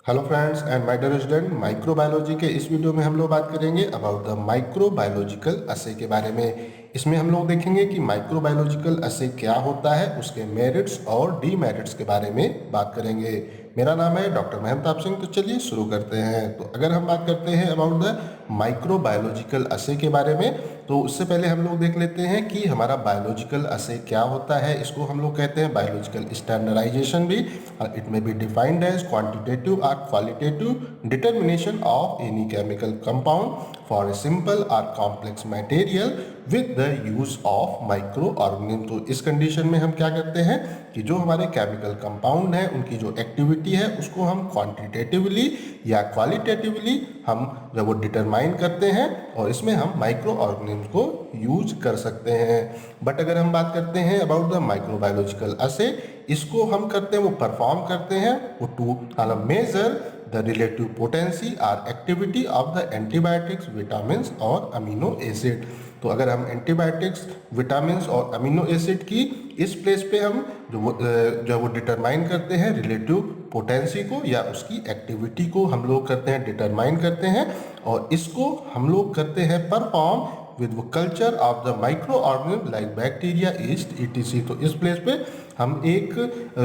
Hello friends and my dear student, microbiology के इस video में हम लोग बात करेंगे अबाउट द माइक्रोबायोलॉजिकल असे के बारे में। इसमें हम लोग देखेंगे कि माइक्रोबायोलॉजिकल असे क्या होता है, उसके मेरिट्स और डीमेरिट्स के बारे में बात करेंगे। मेरा नाम है डॉक्टर महताब सिंह। तो चलिए शुरू करते हैं। तो अगर हम बात करते हैं अबाउट द माइक्रोबायोलॉजिकल असे के बारे में, तो उससे पहले हम लोग देख लेते हैं कि हमारा बायोलॉजिकल असे क्या होता है। इसको हम लोग कहते हैं बायोलॉजिकल स्टैंडर्डाइजेशन भी। It may be defined as quantitative और qualitative determination of any chemical compound for a simple और complex material with the use of microorganism. तो इस कंडीशन में हम क्या करते हैं कि जो हमारे केमिकल कंपाउंड है उनकी जो एक्टिविटी है उसको हम क्वांटिटेटिवली या क्वालिटेटिवली हम जब वो डिटरमाइन करते हैं और इसमें हम माइक्रो ऑर्गेनिज्म को यूज कर सकते हैं। बट अगर हम बात करते हैं अबाउट द माइक्रोबायोलॉजिकल असे, इसको हम करते हैं, वो परफॉर्म करते हैं वो to measure the relative potency और activity of the antibiotics, vitamin और अमीनो एसिड। तो अगर हम एंटीबायोटिक्स, विटामिन और अमीनो एसिड की इस प्लेस पे हम जो वो डिटरमाइन करते हैं रिलेटिव पोटेंसी को या उसकी एक्टिविटी को हम लोग करते हैं डिटरमाइन करते हैं, और इसको हम लोग करते हैं perform with culture of the micro organism like bacteria, east, etc. तो इस प्लेस पे हम एक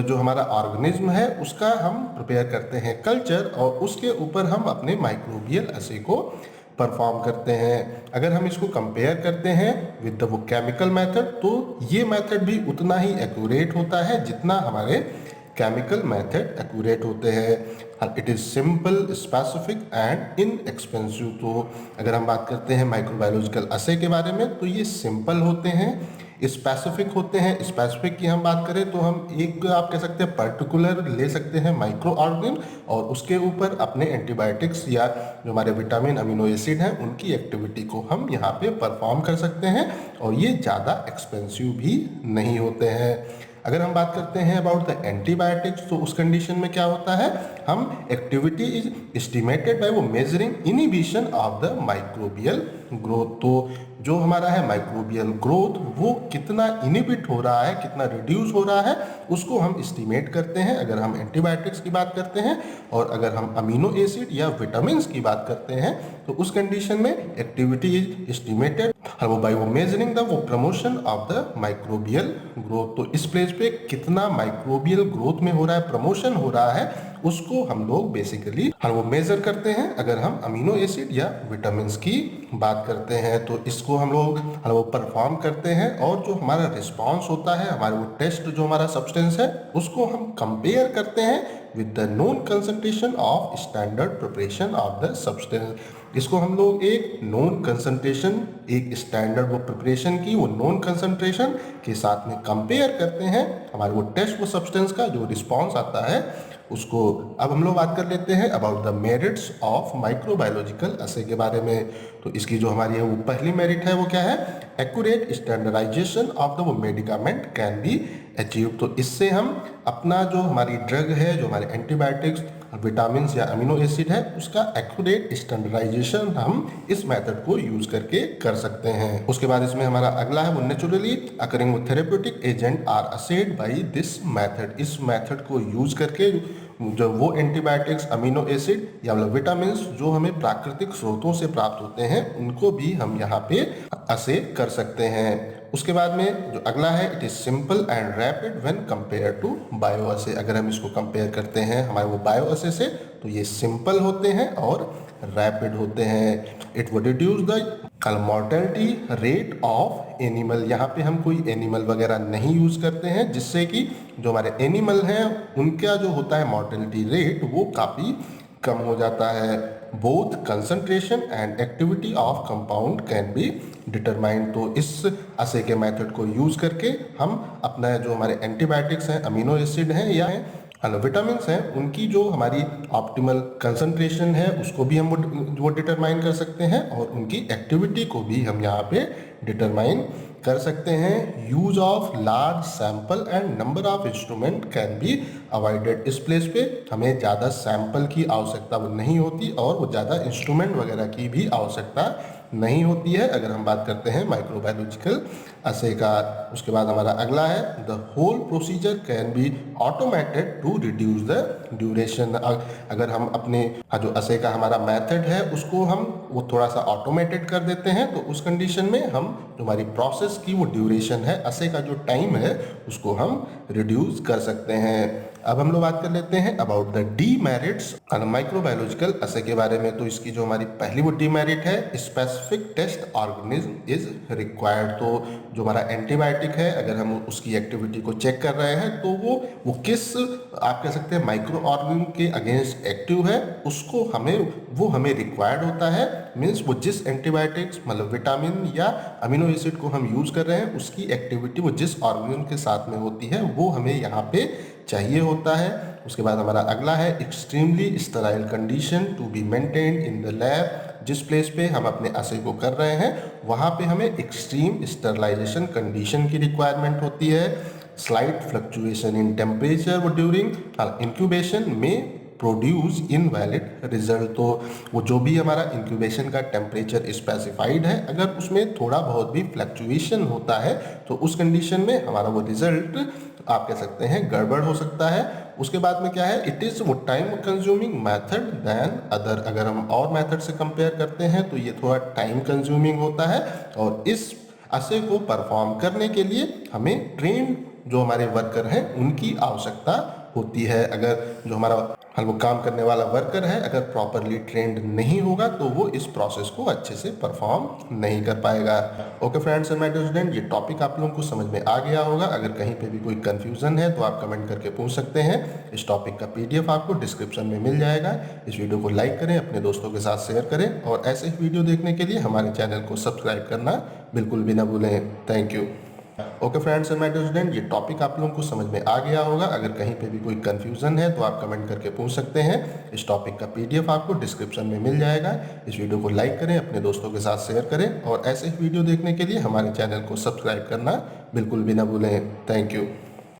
जो हमारा ऑर्गेनिज्म है उसका हम प्रिपेयर करते हैं कल्चर, और उसके ऊपर हम अपने माइक्रोबियल असे को परफॉर्म करते हैं। अगर हम इसको कंपेयर करते हैं विद द वो केमिकल मेथड, तो ये मेथड भी उतना ही एक्यूरेट होता है जितना हमारे केमिकल मेथड एक्यूरेट होते हैं। It is simple, specific and inexpensive. तो अगर हम बात करते हैं माइक्रोबायोलॉजिकल असे के बारे में, तो ये सिंपल होते हैं, स्पेसिफिक होते हैं। स्पेसिफिक की हम बात करें तो हम एक आप कह सकते हैं पर्टिकुलर ले सकते हैं माइक्रो ऑर्गेनिज्म, और उसके ऊपर अपने एंटीबायोटिक्स या जो हमारे विटामिन, अमीनो एसिड हैं उनकी एक्टिविटी को हम यहाँ पे परफॉर्म कर सकते हैं, और ये ज़्यादा एक्सपेंसिव भी नहीं होते हैं। अगर हम बात करते हैं अबाउट द एंटीबायोटिक्स, तो उस कंडीशन में क्या होता है, हम एक्टिविटी इज एस्टिमेटेड बाय वो measuring inhibition of the microbial growth. तो जो हमारा है माइक्रोबियल ग्रोथ वो कितना इनिबिट हो रहा है, कितना रिड्यूस हो रहा है, उसको हम एस्टिमेट करते हैं अगर हम एंटीबायोटिक्स की बात करते हैं। और अगर हम अमीनो एसिड या विटामिन की बात करते हैं तो उस कंडीशन में एक्टिविटी इज एस्टिमेटेड बाय वो मेजरिंग द वो promotion of the microbial growth. तो इस प्लेस पे कितना माइक्रोबियल ग्रोथ में हो रहा है, प्रमोशन हो रहा है, उसको हम लोग बेसिकली वो मेजर करते हैं अगर हम अमीनो एसिड या विटामिन की बात करते हैं। तो इसको हम लोग वो परफॉर्म करते हैं, और जो हमारा रिस्पांस होता है, हमारा वो टेस्ट जो हमारा सब्सटेंस है उसको हम कंपेयर करते हैं with the known concentration of standard preparation of the substance. इसको हम लोग एक नोन कंसंट्रेशन, एक स्टैंडर्ड वो प्रिपरेशन की वो नोन कंसंट्रेशन के साथ में कंपेयर करते हैं हमारे वो टेस्ट वो सब्सटेंस का जो रिस्पांस आता है उसको। अब हम लोग बात कर लेते हैं about the merits of microbiological असे के बारे में। तो इसकी जो हमारी है वो पहली मेरिट है वो क्या है, एक्यूरेट स्टैंडर्डाइजेशन ऑफ द वो मेडिकामेंट कैन बी अचीव। तो इससे हम अपना जो हमारी ड्रग है, जो हमारे एंटीबायोटिक्स, विटामिन या अमीनो एसिड है, उसका एक्यूरेट स्टैंडर्डाइजेशन हम इस मेथड को यूज करके कर सकते हैं। उसके बाद इसमें हमारा अगला है वो naturally occurring therapeutic agent are assayed by this method. इस मेथड को यूज करके जो वो एंटीबायोटिक्स, अमीनो एसिड या विटामिन जो हमें प्राकृतिक स्रोतों से प्राप्त होते हैं उनको भी हम यहाँ पे असे कर सकते हैं। उसके बाद में जो अगला है, it is simple and rapid when compare to bioassay. अगर हम इसको कंपेयर करते हैं हमारे वो बायो असे से, तो ये सिंपल होते हैं और रैपिड होते हैं। It would reduce the mortality rate of animal. यहाँ पे हम कोई एनिमल वगैरह नहीं यूज करते हैं, जिससे कि जो हमारे एनिमल हैं उनका जो होता है मॉर्टेलिटी रेट वो काफ़ी कम हो जाता है। Both concentration and activity of compound can be determined. तो इस असे के मेथड को यूज करके हम अपना जो हमारे एंटीबायोटिक्स हैं, अमीनो एसिड हैं या विटामिन हैं, उनकी जो हमारी ऑप्टिमल कंसंट्रेशन है उसको भी हम वो डिटरमाइन कर सकते हैं, और उनकी एक्टिविटी को भी हम यहाँ पे डिटरमाइन कर सकते हैं। Use of large sample and number of instrument can be avoided. इस प्लेस पे हमें ज़्यादा सैंपल की आवश्यकता वो नहीं होती, और वो ज़्यादा इंस्ट्रूमेंट वगैरह की भी आवश्यकता नहीं होती है अगर हम बात करते हैं माइक्रोबायोलॉजिकल असे का। उसके बाद हमारा अगला है the whole procedure can be automated to reduce the duration. अगर हम अपने जो असे का हमारा मेथड है उसको हम वो थोड़ा सा ऑटोमेटेड कर देते हैं तो उस कंडीशन में हम जो हमारी प्रोसेस की वो ड्यूरेशन है, असे का जो टाइम है, उसको हम रिड्यूस कर सकते हैं। अब हम लोग बात कर लेते हैं अबाउट द डीमेरिट्स माइक्रोबायोलॉजिकल असे के बारे में। तो इसकी जो हमारी पहली वो डीमेरिट है, specific test organism is required. तो जो हमारा एंटीबायोटिक है अगर हम उसकी एक्टिविटी को चेक कर रहे हैं तो वो किस आप कह सकते हैं माइक्रो ऑर्गेनिज्म के अगेंस्ट एक्टिव है, उसको हमें रिक्वायर्ड होता है। मीन्स वो जिस एंटीबायोटिक्स मतलब विटामिन या अमीनो एसिड को हम यूज कर रहे हैं उसकी एक्टिविटी वो जिस ऑर्गेनिज्म के साथ में होती है वो हमें यहाँ पे चाहिए होता है। उसके बाद हमारा अगला है extremely sterile condition to be maintained in the lab. जिस प्लेस पे हम अपने असे को कर रहे हैं वहाँ पे हमें एक्सट्रीम स्टेरलाइजेशन कंडीशन की रिक्वायरमेंट होती है। Slight fluctuation in temperature during incubation में प्रोड्यूस इनवैलिड रिजल्ट। तो वो जो भी हमारा इंक्यूबेशन का टेम्परेचर स्पेसिफाइड है अगर उसमें थोड़ा बहुत भी फ्लक्चुएशन होता है तो उस कंडीशन में हमारा वो रिजल्ट आप कह सकते हैं गड़बड़ हो सकता है। उसके बाद में क्या है, इट इज़ वो time consuming method than other. अगर हम और मेथड से कंपेयर करते हैं तो ये थोड़ा टाइम कंज्यूमिंग होता है और इस असे को परफॉर्म करने के लिए हमें ट्रेन जो हमारे वर्कर हैं उनकी आवश्यकता होती है। अगर जो हमारा वो काम करने वाला वर्कर है अगर प्रॉपरली ट्रेंड नहीं होगा तो वो इस प्रोसेस को अच्छे से परफॉर्म नहीं कर पाएगा। Okay friends and my dear student, ये टॉपिक आप लोगों को समझ में आ गया होगा। अगर कहीं पे भी कोई कंफ्यूजन है तो आप कमेंट करके पूछ सकते हैं। इस टॉपिक का पीडीएफ आपको डिस्क्रिप्शन में मिल जाएगा। इस वीडियो को लाइक करें, अपने दोस्तों के साथ शेयर करें और ऐसे ही वीडियो देखने के लिए हमारे चैनल को सब्सक्राइब करना बिल्कुल भी ना भूलें। Thank you. Okay friends and my dear student, ये टॉपिक आप लोगों को समझ में आ गया होगा। अगर कहीं पे भी कोई कंफ्यूजन है तो आप कमेंट करके पूछ सकते हैं। इस टॉपिक का पीडीएफ आपको डिस्क्रिप्शन में मिल जाएगा। इस वीडियो को लाइक करें, अपने दोस्तों के साथ शेयर करें और ऐसे ही वीडियो देखने के लिए हमारे चैनल को सब्सक्राइब करना बिल्कुल भी ना भूलें। Thank you.